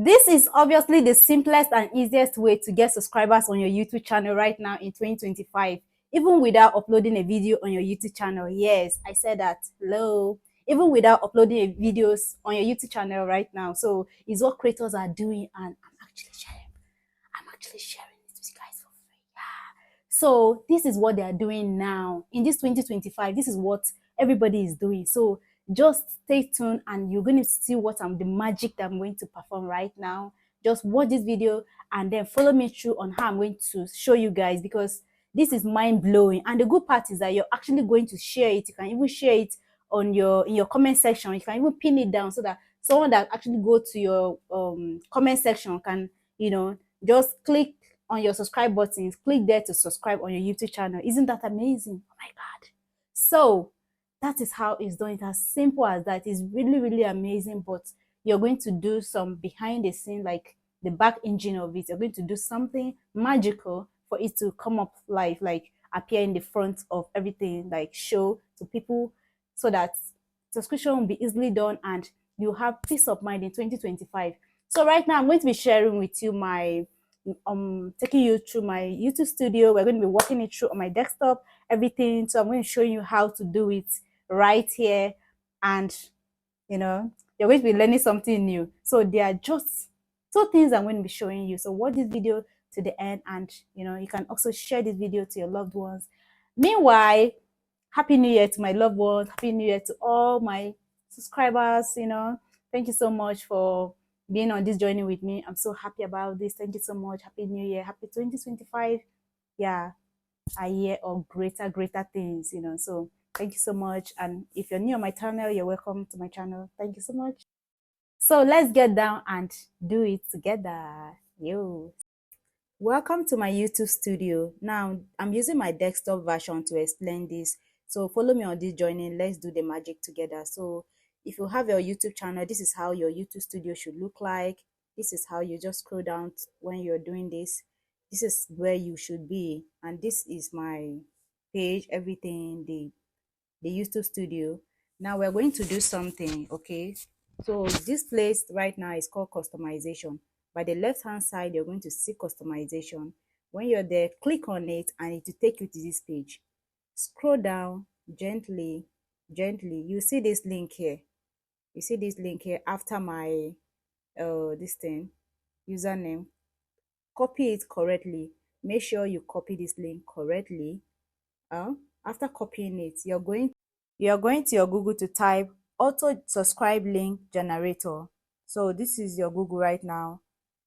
This is obviously the simplest and easiest way to get subscribers on your YouTube channel right now in 2025, even without uploading a video on your YouTube channel. Yes, I said that. Hello. Even without uploading videos on your YouTube channel right now. So it's what creators are doing, and I'm actually sharing it with you guys for free. Yeah. So this is what they are doing now in this 2025. This is what everybody is doing. So just stay tuned, and you're going to see what the magic that I'm going to perform right now. Just watch this video and then follow me through on how I'm going to show you guys, because this is mind blowing. And the good part is that you're actually going to share it. You can even share it on your in your comment section. You can even pin it down so that someone that actually go to your comment section can, just click on your subscribe buttons, click there to subscribe on your YouTube channel. Isn't that amazing? Oh my God. So that is how it's done. It's as simple as that. It's really, really amazing. But you're going to do some behind the scene, like the back engine of it. You're going to do something magical for it to come up live, like appear in the front of everything, like show to people, so that subscription will be easily done and you have peace of mind in 2025. So right now I'm going to be sharing with you my taking you through my YouTube studio. We're going to be walking it through on my desktop, everything. So I'm going to show you how to do it right here. And you're going to be learning something new. So there are just two things I'm going to be showing you. So watch this video to the end, and you can also share this video to your loved ones. Meanwhile, Happy New Year to my loved ones. Happy New Year to all my subscribers. Thank you so much for being on this journey with me. I'm so happy about this. Thank you so much. Happy New Year. Happy 2025. Yeah, a year of greater things. So thank you so much. And if you're new on my channel, you're welcome to my channel. Thank you so much. So let's get down and do it together. Yo. Welcome to my YouTube studio. Now, I'm using my desktop version to explain this. So follow me on this journey. Let's do the magic together. So if you have your YouTube channel, this is how your YouTube studio should look like. This is how you just scroll down when you're doing this. This is where you should be. And this is my page, everything, the YouTube studio. Now we're going to do something, okay? So this place right now is called customization. By the left hand side, you're going to see customization. When you're there, click on it and it will take you to this page. Scroll down gently. You see this link here. You see this link here after my this thing, username. Copy it correctly. Make sure you copy this link correctly. After copying it, you're going to your Google to type auto subscribe link generator. So this is your Google right now.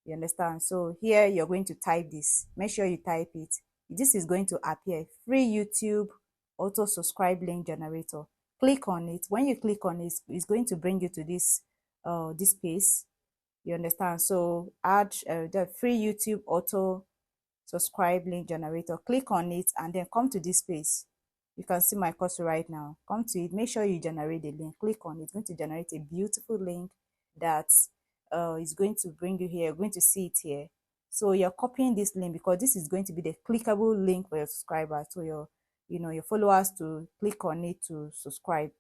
You understand? So here you're going to type this. Make sure you type it. This is going to appear. Free YouTube auto subscribe link generator. Click on it. When you click on it, it's going to bring you to this page. You understand? So add the free YouTube auto subscribe link generator. Click on it and then come to this space. You can see my cursor right now. Come to it. Make sure you generate the link. Click on it. It's going to generate a beautiful link that is going to bring you here. You're going to see it here. So you're copying this link because this is going to be the clickable link for your subscribers. So your followers to click on it to subscribe,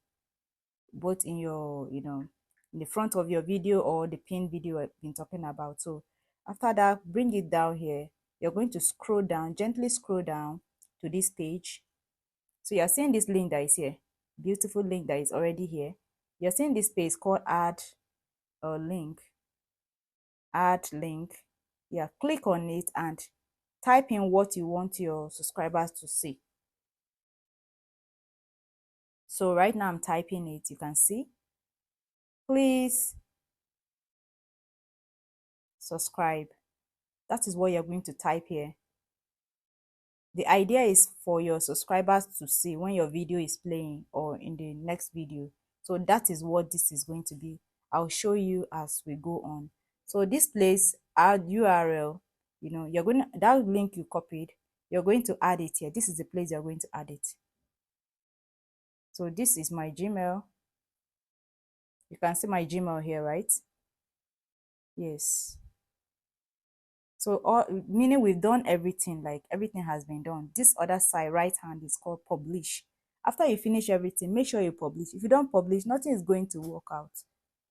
both in your in the front of your video or the pinned video I've been talking about. So after that, bring it down here. You're going to scroll down, gently scroll down to this page. So you're seeing this link that is here, beautiful link that is already here. You're seeing this page called add link. Yeah, click on it and type in what you want your subscribers to see. So right now I'm typing it. You can see, please subscribe. That is what you're going to type here. The idea is for your subscribers to see when your video is playing or in the next video. So that is what this is going to be. I'll show you as we go on. So this place, add URL, you're going to, that link you copied, you're going to add it here. This is the place you're going to add it. So this is my Gmail. You can see my Gmail here, right? Yes. So meaning we've done everything, like everything has been done. This other side, right hand, is called publish. After you finish everything, make sure you publish. If you don't publish, nothing is going to work out.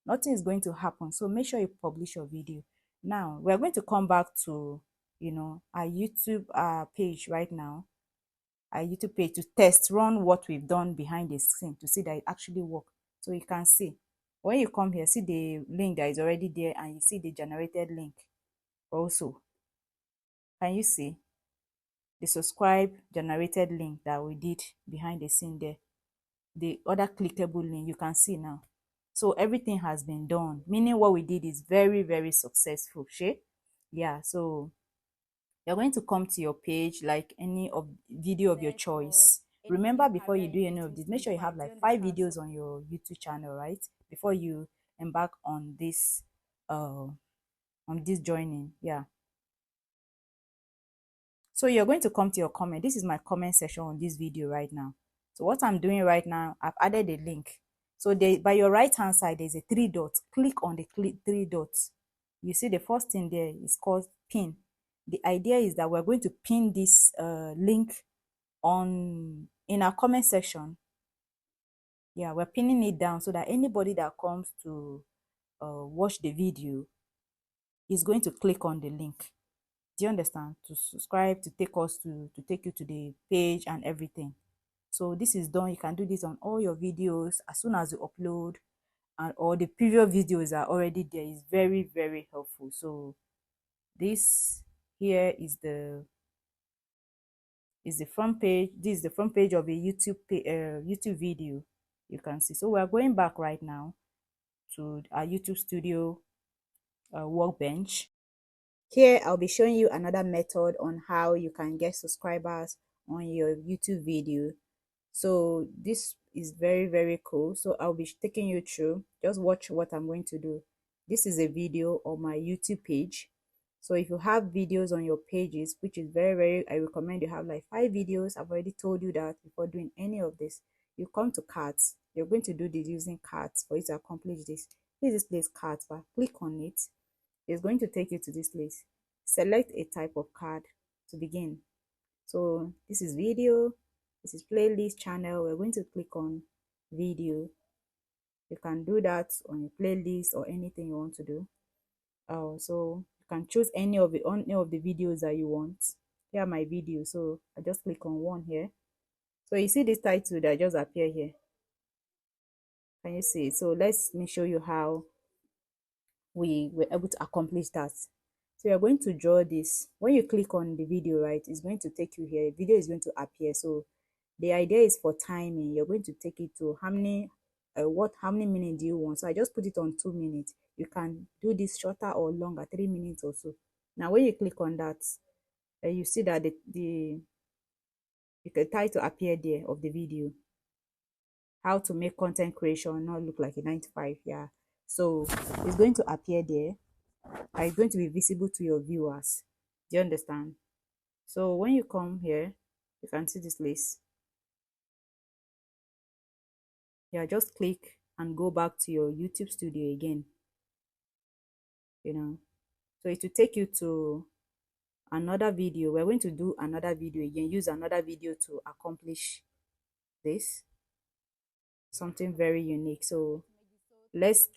Nothing is going to happen. So make sure you publish your video. Now we're going to come back to our YouTube page right now, our YouTube page, to test run what we've done behind the scene to see that it actually work. So you can see when you come here, see the link that is already there, and you see the generated link also. Can you see the subscribe generated link that we did behind the scene there? The other clickable link you can see now. So everything has been done, meaning what we did is very, very successful. Shay? Yeah, so you're going to come to your page like any of video of your choice. Remember, before you do any of this, make sure you have like 5 videos on your YouTube channel, right? Before you embark on this joining. Yeah. So you're going to come to your comment. This is my comment section on this video right now. So what I'm doing right now, I've added a link. So by your right hand side, there's a 3 dots. Click on the 3 dots. You see the first thing there is called pin. The idea is that we're going to pin this link in our comment section. Yeah, we're pinning it down so that anybody that comes to watch the video is going to click on the link. Do you understand? To subscribe, to take you to the page and everything. So this is done. You can do this on all your videos as soon as you upload, and all the previous videos are already there. It's very, very helpful. So this here is the front page. This is the front page of a YouTube video. You can see. So we are going back right now to our YouTube studio workbench. Here, I'll be showing you another method on how you can get subscribers on your YouTube video. So this is very, very cool. So I'll be taking you through. Just watch what I'm going to do. This is a video on my YouTube page. So if you have videos on your pages, which is very, very, I recommend you have like 5 videos. I've already told you that before doing any of this. You come to cards. You're going to do this using cards for you to accomplish this. This place cards, but click on it. It's going to take you to this place. Select a type of card to begin. So this is video, this is playlist channel. We're going to click on video. You can do that on your playlist or anything you want to do. So you can choose any of the videos that you want. Here are my videos, so I just click on one here. So you see this title that just appear here. Can you see it? So let me show you how we were able to accomplish that. So you're going to draw this. When you click on the video, right, it's going to take you here. Video is going to appear. So the idea is for timing. You're going to take it to how many minutes do you want. So I just put it on 2 minutes. You can do this shorter or longer, 3 minutes or so. Now when you click on that, you see that the title appear there of the video. How to make content creation not look like a 9 to 5. Yeah. So it's going to appear there. It's going to be visible to your viewers. Do you understand? So when you come here, you can see this list. Yeah, just click and go back to your YouTube studio again. So it will take you to another video. We're going to do another video again, use another video to accomplish this, something very unique. So let's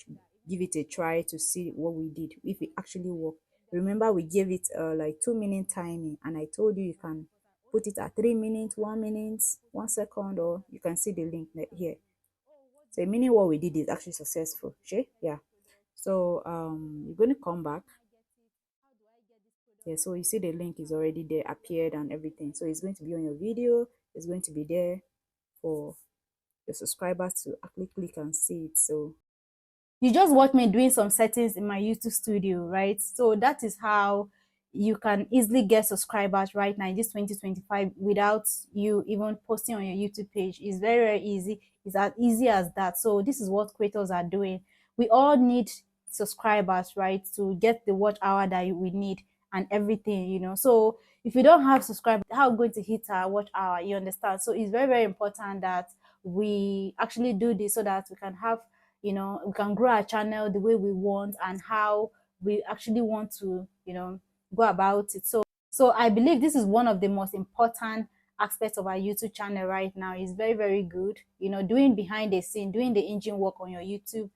give it a try to see what we did, if it actually worked. Remember, we gave it like 2 minute timing, and I told you can put it at 3 minutes, 1 minute, 1 second, or you can see the link here. So meaning what we did is actually successful. Okay? Yeah. So you're going to come back. Yeah, so you see the link is already there, appeared and everything. So it's going to be on your video. It's going to be there for your subscribers to actually click and see it. So you just watch me doing some settings in my YouTube studio, right? So that is how you can easily get subscribers right now in this 2025 without you even posting on your YouTube page. It's very, very easy. It's as easy as that. So this is what creators are doing. We all need subscribers, right, to get the watch hour that we need and everything. So if you don't have subscribers, how are we going to hit our watch hour? You understand? So it's very, very important that we actually do this so that we can have we can grow our channel the way we want and how we actually want to go about it. So I believe this is one of the most important aspects of our YouTube channel right now. It's very, very good, doing behind the scene, doing the engine work on your YouTube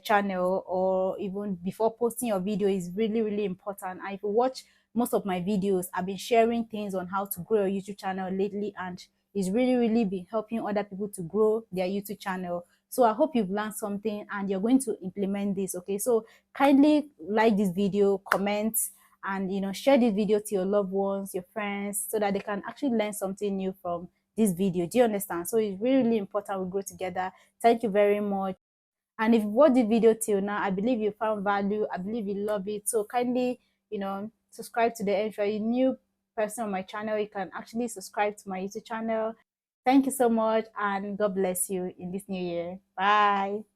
channel, or even before posting your video, is really, really important. And if you watch most of my videos, I've been sharing things on how to grow your YouTube channel lately, and it's really, really been helping other people to grow their YouTube channel. So I hope you've learned something and you're going to implement this. Okay, so kindly like this video, comment, and share this video to your loved ones, your friends, so that they can actually learn something new from this video. Do you understand? So it's really, really important we grow together. Thank you very much. And if you watched the video till now, I believe you found value. I believe you love it. So kindly, subscribe to the end. If you're a new person on my channel, you can actually subscribe to my YouTube channel. Thank you so much, and God bless you in this new year. Bye.